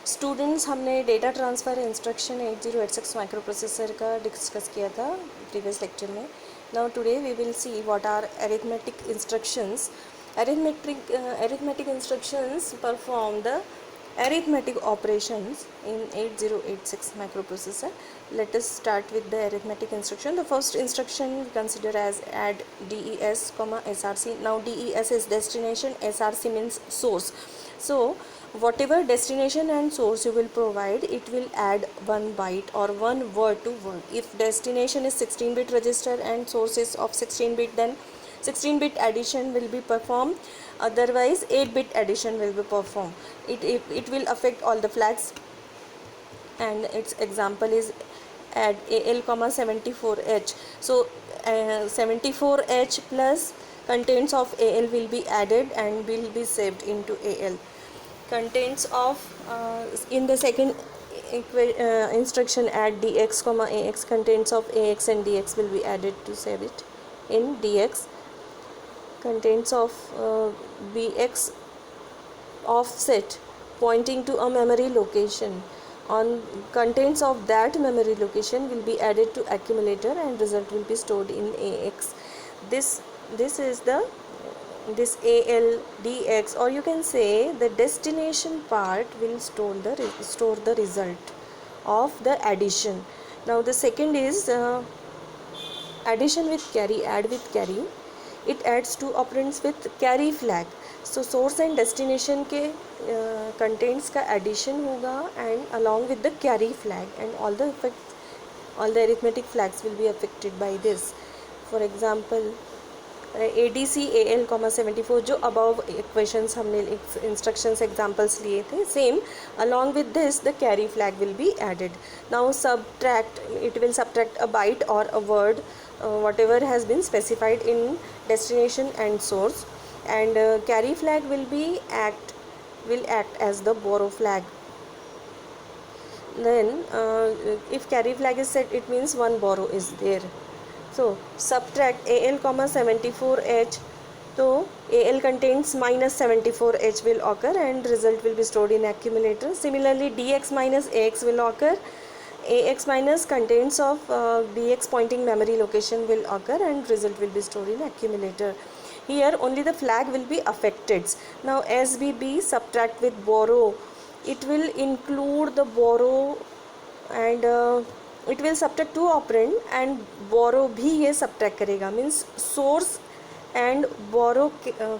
Students, हमने data transfer instruction 8086 microprocessor का discuss किया था प्रीवियस लेक्चर में. Now today we will see what are arithmetic instructions. Arithmetic instructions perform the arithmetic operations in 8086 microprocessor. Let us start with the arithmetic instruction. The first instruction we consider as add DES, SRC. Now DES is destination, SRC means source. So whatever destination and source you will provide, it will add one byte or one word to word. If destination is 16-bit register and source is of 16-bit, then 16-bit addition will be performed, otherwise 8-bit addition will be performed. It will affect all the flags, and its example is add AL, 74H. So 74H plus contents of AL will be added and will be saved into AL. Contents of in the second instruction add DX, AX, contents of AX and DX will be added to save it in DX. Contents of BX offset pointing to a memory location. On contents of that memory location will be added to accumulator and result will be stored in AX. This is this AL, DX, or you can say the destination part will store the result of the addition. Now the second is addition with carry, add with carry. It adds two operands with carry flag. So source and destination के contents का addition होगा and along with the carry flag, and all the arithmetic flags will be affected by this. For example ADC AL, 74, जो above equations हमने instructions examples लिए थे, same along with this the carry flag will be added. Now subtract, it will subtract a byte or a word, whatever has been specified in destination and source, and carry flag will act as the borrow flag. Then if carry flag is set, it means one borrow is there. So subtract AL, 74H. So AL contains minus 74H will occur and result will be stored in accumulator. Similarly DX minus AX will occur. AX minus contents of BX pointing memory location will occur and result will be stored in accumulator. Here only the flag will be affected. Now SBB subtract with borrow, it will include the borrow and it will subtract two operand and borrow भी ये subtract करेगा. Means source and borrow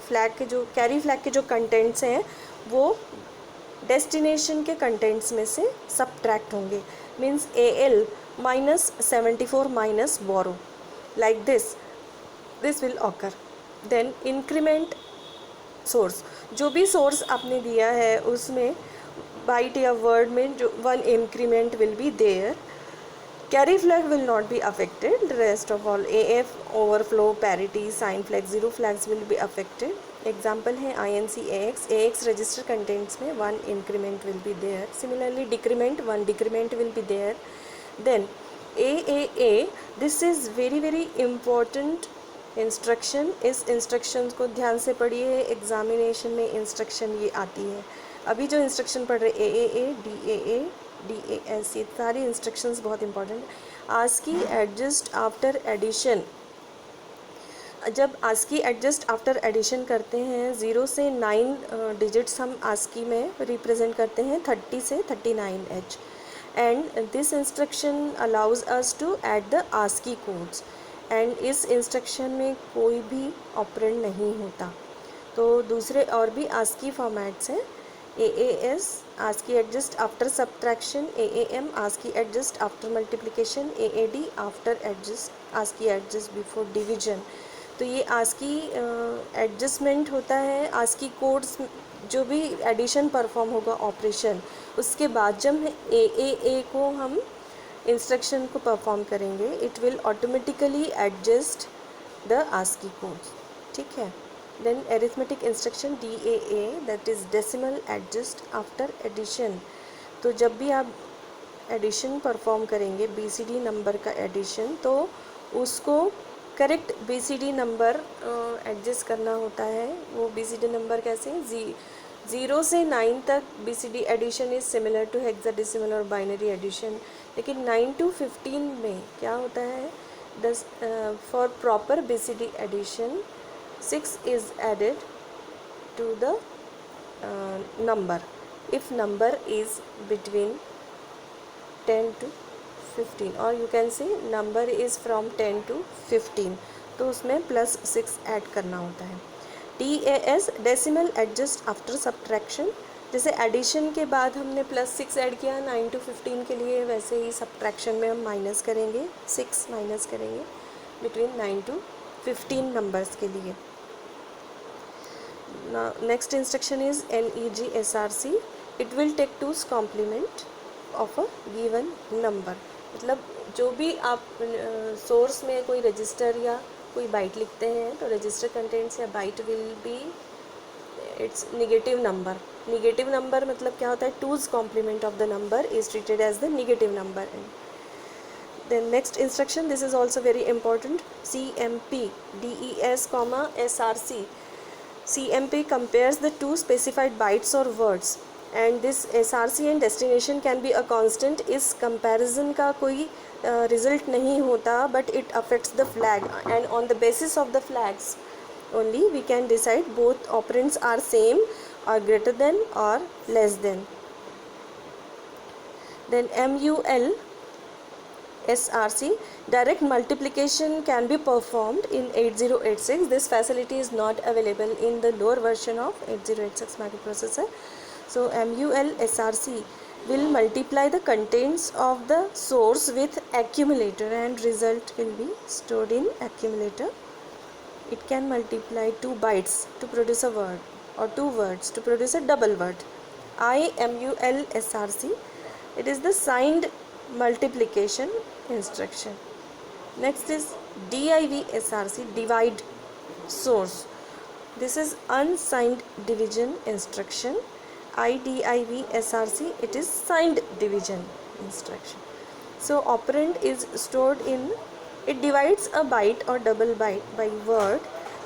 flag के जो carry flag के जो contents हैं वो destination के contents में से subtract होंगे. Means AL minus 74 minus borrow, like this will occur. Then increment source, जो भी source आपने दिया है उसमें byte या word में जो one increment will be there. Carry flag will not be affected. The rest of all AF, overflow, parity, sign flag, zero flags will be affected. Example है INC AX. AX register contents में one increment will be there. Similarly decrement, one decrement will be there. Then AAA, this is very very important instruction. इस instructions को ध्यान से पढ़िए, examination में instruction ये आती है. अभी जो instruction पढ़ रहे AAA, DAA, DAS, ये सारी इंस्ट्रक्शंस बहुत इंपॉर्टेंट है. ASCII एडजस्ट आफ्टर एडिशन, जब ASCII एडजस्ट आफ्टर एडिशन करते हैं 0 से 9 डिजिट्स हम ASCII में रिप्रेजेंट करते हैं 30 से 39H, and this instruction allows us to add the ASCII codes, and इस इंस्ट्रक्शन में कोई भी ऑपरेंड नहीं होता. तो दूसरे और भी ASCII फॉर्मेट्स हैं. AAS, ASCII adjust after subtraction. AAM, ASCII adjust after multiplication. AAD, after adjust, ASCII adjust before division. तो ये ASCII एडजस्टमेंट होता है. ASCII कोड्स जो भी एडिशन परफॉर्म होगा ऑपरेशन, उसके बाद जब AAA को हम इंस्ट्रक्शन को परफॉर्म करेंगे, it will automatically adjust the ASCII codes. ठीक है. Then arithmetic instruction DAA, that is decimal adjust after addition. तो जब भी आप एडिशन परफॉर्म करेंगे BCD नंबर का एडिशन, तो उसको करेक्ट BCD नंबर एडजस्ट करना होता है. वो BCD नंबर कैसे 0 से 9 तक BCD addition is similar to hexadecimal और बाइनरी एडिशन, लेकिन 9 to 15 में क्या होता है, thus for proper BCD addition 6 is added to the number if number is between 10 to 15 or you can say number is from 10 to 15, तो उसमें +6 add करना होता है। DAS decimal adjust after subtraction, जैसे एडिशन के बाद हमने +6 ऐड किया 9 to 15 के लिए, वैसे ही सब्ट्रैक्शन में हम माइनस करेंगे, 6 माइनस करेंगे बिटवीन 9 to 15 नंबर्स के लिए। Now next instruction is NEG SRC. It will take 2's complement of a given number. मतलब जो भी आप सोर्स में कोई रजिस्टर या कोई बाइट लिखते हैं तो रजिस्टर कंटेंट्स या byte will be it's negative number. Negative number मतलब क्या होता है, 2's complement of the number is treated as the negative number. Then next instruction, this is also very important, CMP DES, SRC. CMP compares the two specified bytes or words and this SRC and destination can be a constant. इस comparison का कोई result नहीं होता but it affects the flag and on the basis of the flags only we can decide both operands are same or greater than or less than. Then MUL SRC, direct multiplication can be performed in 8086. This facility is not available in the lower version of 8086 microprocessor. So MUL SRC will multiply the contents of the source with accumulator and result will be stored in accumulator. It can multiply 2 bytes to produce a word or 2 words to produce a double word. IMUL SRC, it is the signed multiplication instruction. Next is DIV SRC, divide source. This is unsigned division instruction. IDIV SRC, it is signed division instruction. So operand is stored in, it divides a byte or double byte by word.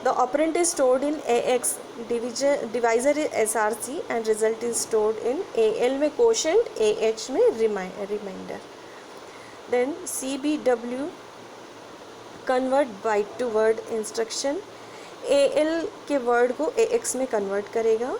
The operand is stored in AX, divisor is SRC and result is stored in AL में quotient, AH में remainder. Then CBW, convert byte to word instruction. AL के word को AX में convert करेगा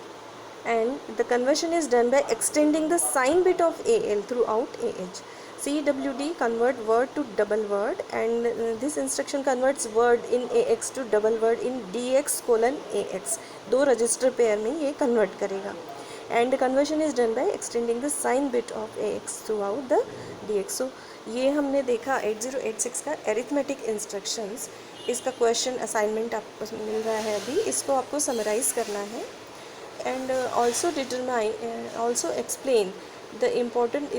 and the conversion is done by extending the sign bit of AL throughout AH. CWD, convert word to double word and this instruction converts word in AX to double word in DX:AX. दो register pair में ये convert करेगा and the conversion is done by extending the sign bit of AX throughout the DX. So ये हमने देखा 8086 का arithmetic instructions. इसका question assignment आपको मिल रहा है अभी, इसको आपको समराइज़ करना है and also explain the important